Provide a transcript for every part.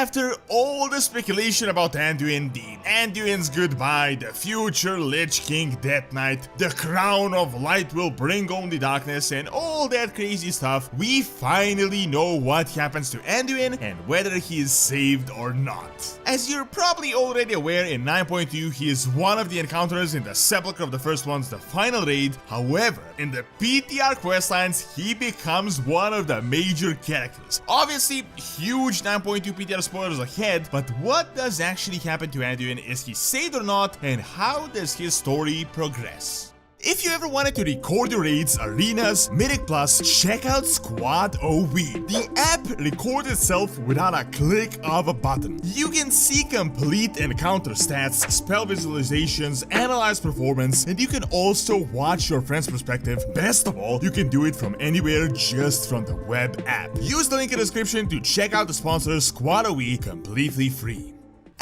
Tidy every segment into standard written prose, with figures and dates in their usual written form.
After all the speculation about Anduin, the Anduin's goodbye, the future Lich King Death Knight, the crown of light will bring only darkness, and all that crazy stuff, we finally know what happens to Anduin and whether he is saved or not. As you're probably already aware, in 9.2 he is one of the encounters in the Sepulcher of the First Ones, the final raid. However, in the PTR questlines, he becomes one of the major characters. Obviously, huge 9.2 PTR spoilers ahead, but what does actually happen to Anduin? Is he saved or not, and how does his story progress? If you ever wanted to record your raids, arenas, Mythic Plus, check out Squad OV. The app records itself without a click of a button. You can see complete encounter stats, spell visualizations, analyze performance, and you can also watch your friend's perspective. Best of all, you can do it from anywhere just from the web app. Use the link in the description to check out the sponsor Squad OV completely free.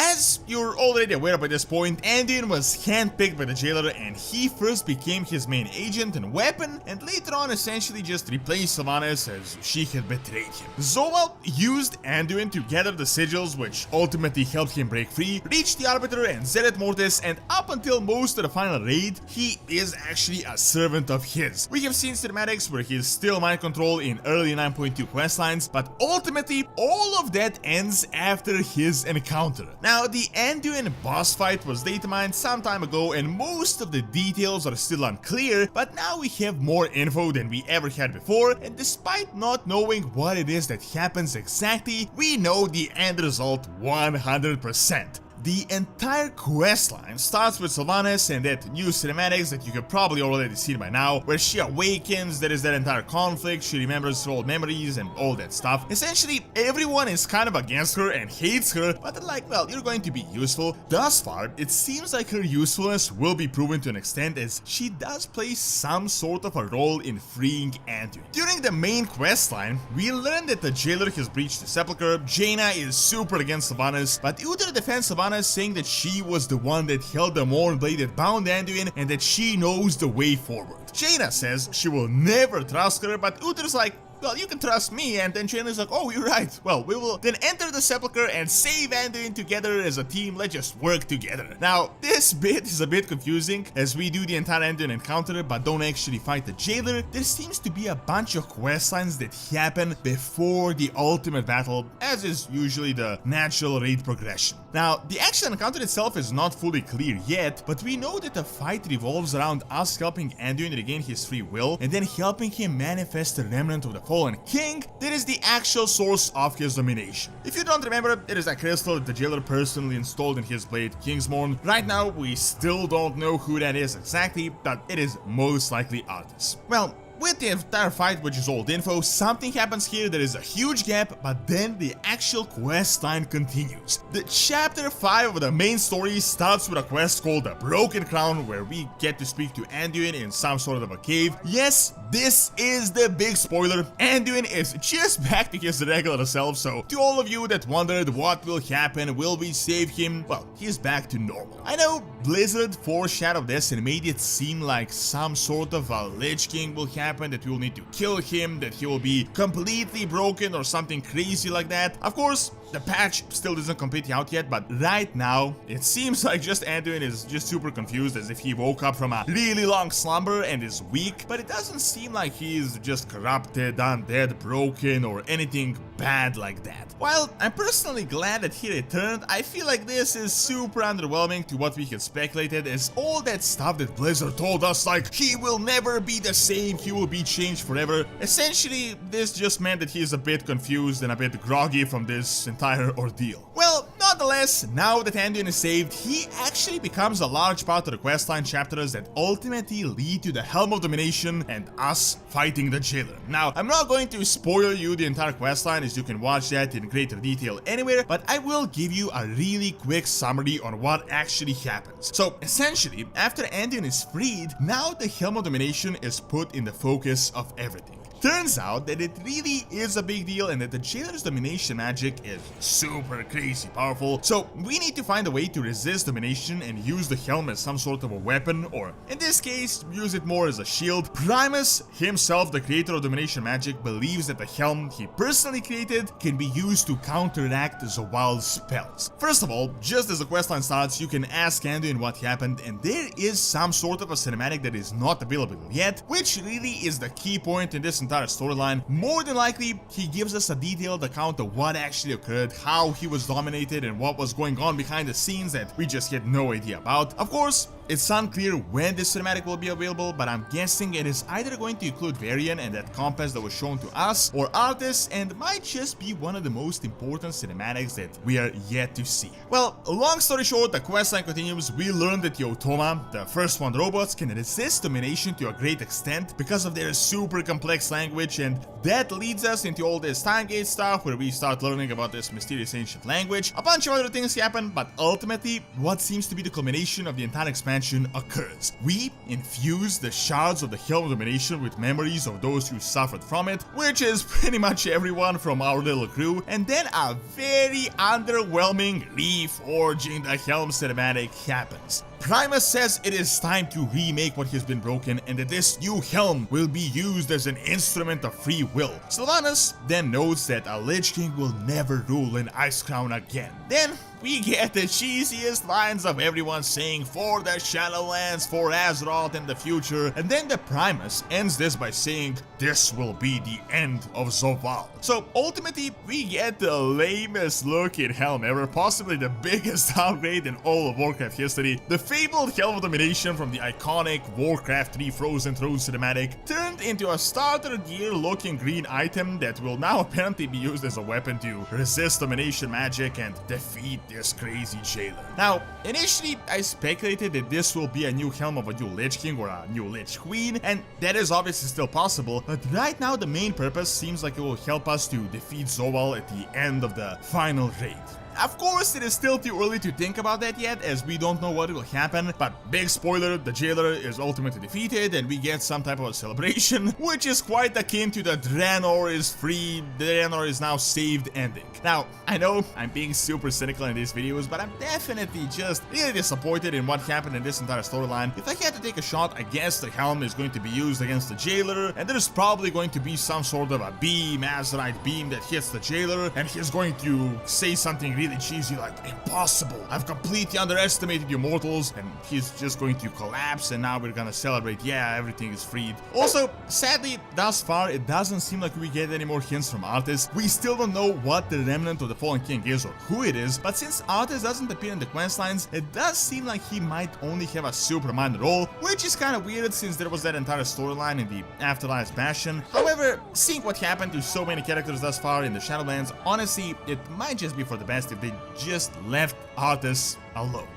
As you're already aware by this point, Anduin was handpicked by the jailer, and he first became his main agent and weapon, and later on essentially just replaced Sylvanas as she had betrayed him. Zola used Anduin to gather the sigils, which ultimately helped him break free, reach the Arbiter and Zedit Mortis, and up until most of the final raid, he is actually a servant of his. We have seen cinematics where he is still mind control in early 9.2 questlines, but ultimately all of that ends after his encounter. Now, the Anduin boss fight was datamined some time ago, and most of the details are still unclear, but now we have more info than we ever had before, and despite not knowing what it is that happens exactly, we know the end result 100%. The entire questline starts with Sylvanas and that new cinematics that you have probably already seen by now, where she awakens, there is that entire conflict, she remembers her old memories and all that stuff. Essentially, everyone is kind of against her and hates her, but they're like, well, you're going to be useful. Thus far, it seems like her usefulness will be proven to an extent, as she does play some sort of a role in freeing Anduin. During the main questline, we learn that the jailer has breached the Sepulcher, Jaina is super against Sylvanas, but Uther defends Sylvanas, saying that she was the one that held the Morn blade that bound Anduin and that she knows the way forward. Jaina says she will never trust her, but Uther's like, well, you can trust me, and then Jaina's like, oh, you're right. Well, we will then enter the Sepulcher and save Anduin together as a team. Let's just work together. Now, this bit is a bit confusing, as we do the entire Anduin encounter but don't actually fight the jailer. There seems to be a bunch of questlines that happen before the ultimate battle, as is usually the natural raid progression. Now, the actual encounter itself is not fully clear yet, but we know that the fight revolves around us helping Anduin regain his free will, and then helping him manifest the remnant of the fallen king that is the actual source of his domination. If you don't remember, it is a crystal that the jailer personally installed in his blade, Kingsmourne. Right now, we still don't know who that is exactly, but it is most likely Artis. Well, with the entire fight, which is old info, something happens here. There is a huge gap, but then the actual quest line continues. The chapter 5 of the main story starts with a quest called the Broken Crown, where we get to speak to Anduin in some sort of a cave. Yes, this is the big spoiler. Anduin is just back to his regular self, so to all of you that wondered what will happen, will we save him? Well, he's back to normal. I know Blizzard foreshadowed this and made it seem like some sort of a Lich King will happen, that we will need to kill him, that he will be completely broken or something crazy like that. Of course, the patch still isn't completely out yet, but right now, it seems like just Anduin is just super confused, as if he woke up from a really long slumber and is weak, but it doesn't seem like he's just corrupted, undead, broken, or anything bad like that. While I'm personally glad that he returned, I feel like this is super underwhelming to what we had speculated, as all that stuff that Blizzard told us, like, he will never be the same, he will be changed forever. Essentially, this just meant that he's a bit confused and a bit groggy from this entire ordeal. Well, nonetheless, now that Anduin is saved, he actually becomes a large part of the questline chapters that ultimately lead to the Helm of Domination and us fighting the jailer. Now, I'm not going to spoil you the entire questline, as you can watch that in greater detail anywhere, but I will give you a really quick summary on what actually happens. So, essentially, after Anduin is freed, now the Helm of Domination is put in the focus of everything. Turns out that it really is a big deal and that the Jailer's domination magic is super crazy powerful, so we need to find a way to resist domination and use the helm as some sort of a weapon, or in this case, use it more as a shield. Primus himself, the creator of domination magic, believes that the helm he personally created can be used to counteract Zoval's spells. First of all, just as the questline starts, you can ask Anduin what happened, and there is some sort of a cinematic that is not available yet, which really is the key point in this entire storyline. More than likely, he gives us a detailed account of what actually occurred, how he was dominated, and what was going on behind the scenes that we just had no idea about. Of course, it's unclear when this cinematic will be available, but I'm guessing it is either going to include Varian and that compass that was shown to us, or Artis, and might just be one of the most important cinematics that we are yet to see. Well, long story short, the questline continues. We learned that the Automa, the first one robots, can resist domination to a great extent because of their super complex language, and that leads us into all this time gate stuff where we start learning about this mysterious ancient language. A bunch of other things happen, but ultimately, what seems to be the culmination of the entire expansion occurs. We infuse the shards of the Helm of Domination with memories of those who suffered from it, which is pretty much everyone from our little crew, and then a very underwhelming reforging the Helm cinematic happens. Primus says it is time to remake what has been broken and that this new helm will be used as an instrument of free will. Sylvanas then notes that a Lich King will never rule in Icecrown again. Then we get the cheesiest lines of everyone saying for the Shadowlands, for Azeroth in the future, and then the Primus ends this by saying this will be the end of Zoval. So ultimately we get the lamest looking helm ever, possibly the biggest downgrade in all of Warcraft history. The fabled Helm of Domination from the iconic Warcraft 3 Frozen Throne cinematic turned into a starter gear looking green item that will now apparently be used as a weapon to resist domination magic and defeat this crazy jailer. Now, initially I speculated that this will be a new helm of a new Lich King or a new Lich Queen, and that is obviously still possible, but right now the main purpose seems like it will help us to defeat Zoval at the end of the final raid. Of course, it is still too early to think about that yet, as we don't know what will happen, but big spoiler, the jailer is ultimately defeated and we get some type of a celebration, which is quite akin to the Draenor is free, Draenor is now saved ending. Now, I know I'm being super cynical in these videos, but I'm definitely just really disappointed in what happened in this entire storyline. If I had to take a shot, I guess the helm is going to be used against the jailer, and there's probably going to be some sort of a beam, Azerite beam that hits the jailer, and he's going to say something really cheesy like, impossible, I've completely underestimated you mortals, and he's just going to collapse, and now we're gonna celebrate, yeah, everything is freed. Also, sadly, thus far, it doesn't seem like we get any more hints from Artis. We still don't know what the remnant of the Fallen King is or who it is, but since Artis doesn't appear in the questlines, it does seem like he might only have a super minor role, which is kind of weird since there was that entire storyline in the Afterlife's Bastion. However, seeing what happened to so many characters thus far in the Shadowlands, honestly, it might just be for the best if they just left Artis alone.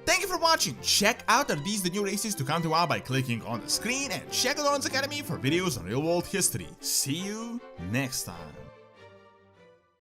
Thank you for watching. Check out Are These the New Races to come to WoW by clicking on the screen, and check out Doronsmovies Academy for videos on real world history. See you next time.